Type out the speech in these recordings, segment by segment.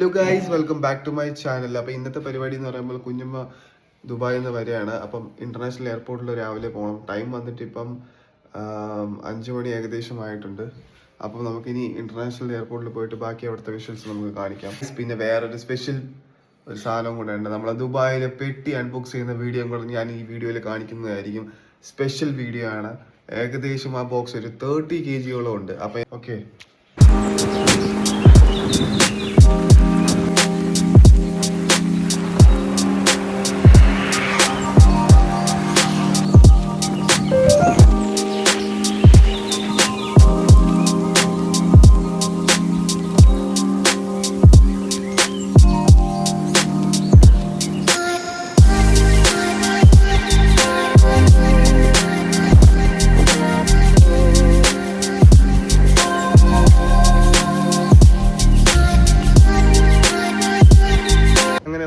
Hello guys, welcome back to my channel. അപ്പോൾ ഇന്നത്തെ പരിപാടി എന്ന് പറയുമ്പോൾ കുഞ്ഞമ്മ ദുബായിൽ നിന്ന് വരികയാണ്. അപ്പം ഇന്റർനാഷണൽ എയർപോർട്ടിൽ രാവിലെ പോകണം. ടൈം വന്നിട്ട് ഇപ്പം 5 മണി ഏകദേശമായിട്ടുണ്ട്. അപ്പം നമുക്കിനി ഇന്റർനാഷണൽ എയർപോർട്ടിൽ പോയിട്ട് ബാക്കി അവിടുത്തെ വിഷ്വൽസ് നമുക്ക് കാണിക്കാം. പിന്നെ വേറൊരു സ്പെഷ്യൽ ഒരു സാധനം കൂടെ ഉണ്ട്. നമ്മളെ ദുബായിലെ പെട്ടി അൺബോക്സ് ചെയ്യുന്ന വീഡിയോ കൂടെ ഞാൻ ഈ വീഡിയോയിൽ കാണിക്കുന്നതായിരിക്കും. സ്പെഷ്യൽ വീഡിയോ ആണ്. ഏകദേശം ആ ബോക്സ് ഒരു 30 kg ഉണ്ട്. അപ്പം ഓക്കെ,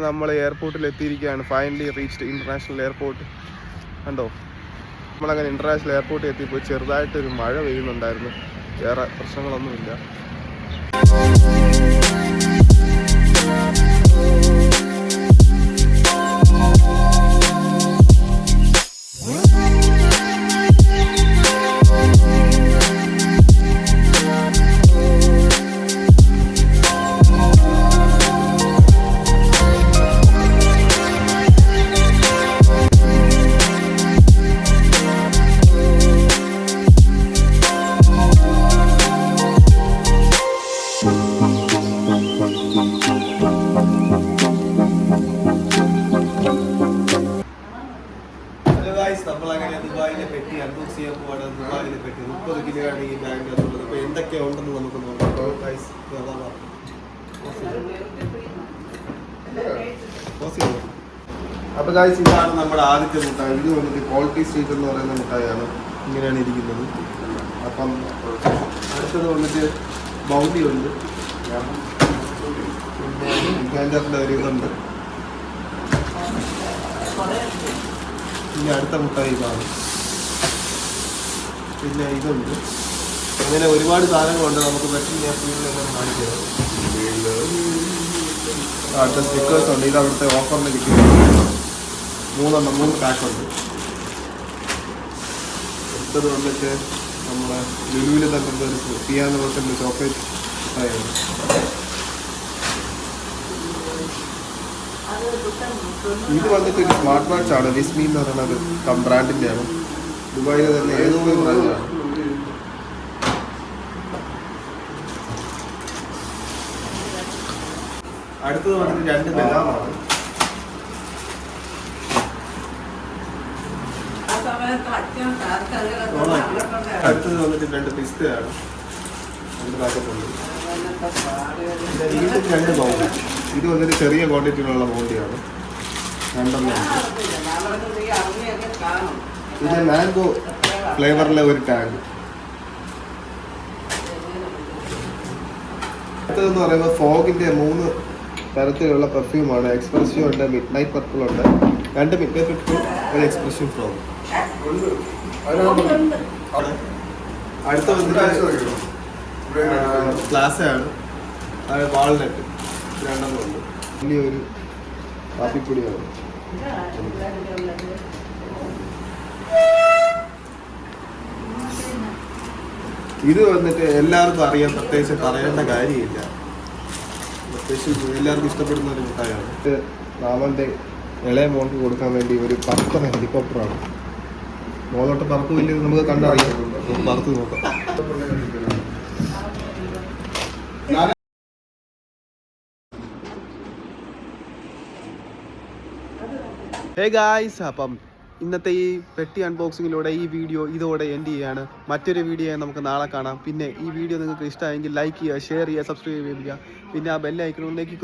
നമ്മൾ എയർപോർട്ടിൽ എത്തിയിരിക്കുകയാണ്. Finally reached international airport. കണ്ടോ, നമ്മളങ്ങനെ ഇന്റർനാഷണൽ എയർപോർട്ടിൽ എത്തിയപ്പോൾ ചെറുതായിട്ടൊരു മഴ പെയ്യുന്നുണ്ടായിരുന്നു. വേറെ പ്രശ്നങ്ങളൊന്നുമില്ല. നമ്മളങ്ങനെ ദുബായിലെ പെട്ടി അൺബോക്സ് ചെയ്യാൻ പോവാണ്. ദുബായിലെ പെട്ടി 30 kg ആണ് ഈ ബാഗിനകത്തുള്ളത്. അപ്പോൾ എന്തൊക്കെയാണ് ഉണ്ടെന്ന് നമുക്ക് നോക്കാം. അപ്പോൾ ഗൈസ്, ഇതാണ് നമ്മുടെ ആദ്യത്തെ മുട്ടായി. ഇത് വന്നിട്ട് ക്വാളിറ്റി സ്ട്രീറ്റ് എന്ന് പറയുന്ന മുട്ടായാണ്. ഇങ്ങനെയാണ് ഇരിക്കുന്നത്. അപ്പം അടുത്തത് വന്നിട്ട് ബൗണ്ടി ഉണ്ട്. പിന്നെ അതിൻ്റെ ഒരു ഇതുണ്ട്. ഇനി അടുത്ത മുട്ടായി ഇതാണ്. പിന്നെ ഇതുണ്ട്. അങ്ങനെ ഒരുപാട് സാധനങ്ങളുണ്ട്. നമുക്ക് പെട്ടെന്ന് ഞാൻ സ്ക്രീനിലെല്ലാം കാണിക്കുന്നത്. അടുത്ത സ്റ്റിക്കേഴ്സ് ഉണ്ട്. ഇത് അവിടുത്തെ ഓഫറിന് കിട്ടിയത് 3 പാക്കുണ്ട്. അടുത്തത് വന്നിട്ട് നമ്മളെ ലുലുവിൽ തന്നെ ഒരു പിയാനോ പോലത്തെ ചോക്ലേറ്റ് മുട്ടായാണ്. ഇത് വന്നിട്ട് ഒരു സ്മാർട്ട് വാച്ച് ആണ്. വിസ്മി എന്ന് പറയുന്നത് ബ്രാൻഡിന്റെ ആണ്. ദുബായിലെ തന്നെ ഏതോ ഒരു ബ്രാൻഡാണ്. അടുത്തത് വന്നിട്ട് 2 ബദാമാണ്. അടുത്തത് വന്നിട്ട് 2 പിസ്തയാണ്. 2 പാക്കറ്റുണ്ട്. ഇത് 2 ബൗണ്ടി. ഇത് വന്നിട്ട് ചെറിയ ക്വാണ്ടിറ്റിയിലുള്ള ബൗണ്ടിയാണ്. 2 പിന്നെ മാംഗോ ഫ്ലേവറിലെ ഒരു ടാങ്ക്. അടുത്തതെന്ന് പറയുമ്പോൾ ഫോഗിന്റെ 3 തരത്തിലുള്ള പെർഫ്യൂമാണ്. എക്സ്പ്രസ്യൂ ഉണ്ട്, മിഡ് നൈറ്റ് പർപ്പിൾ ഉണ്ട്. 2 മിഡ് നൈറ്റ് പർപ്പിൾ, ഒരു എക്സ്പ്രസ്യൂ ഫ്രോഗ്. അടുത്ത വന്നിട്ട് ഗ്ലാസ്സാണ്. വാൾനട്ട് 2 ഉണ്ട്. വലിയൊരു കാപ്പിപ്പൊടിയാണ്. ഇത് വന്നിട്ട് എല്ലാവർക്കും അറിയാൻ, പ്രത്യേകിച്ച് പറയേണ്ട കാര്യമില്ല. പ്രത്യേകിച്ച് എല്ലാവർക്കും ഇഷ്ടപ്പെടുന്ന ഒരു മുട്ടായാണ്. ഇത് രാമന്റെ ഇളയ മോൾക്ക് കൊടുക്കാൻ വേണ്ടി ഒരു പറക്കുന്ന ഹെലികോപ്റ്ററാണ്. മോളോട്ട് പറക്കുമില്ല, നമുക്ക് കണ്ടറിയാം. പറത്ത് നോക്കാം. ഹേ ഗായ്സ്, അപ്പം ഇന്നത്തെ ഈ പെട്ടി അൺബോക്സിങ്ങിലൂടെ ഈ വീഡിയോ ഇതോടെ എൻഡ് ചെയ്യാണ്. മറ്റൊരു വീഡിയോ നമുക്ക് നാളെ കാണാം. പിന്നെ ഈ വീഡിയോ നിങ്ങൾക്ക് ഇഷ്ടമായെങ്കിൽ ലൈക്ക് ചെയ്യുക, ഷെയർ ചെയ്യുക, സബ്സ്ക്രൈബ് ചെയ്യുക. പിന്നെ ആ ബെൽ ഐക്കണിലേക്ക്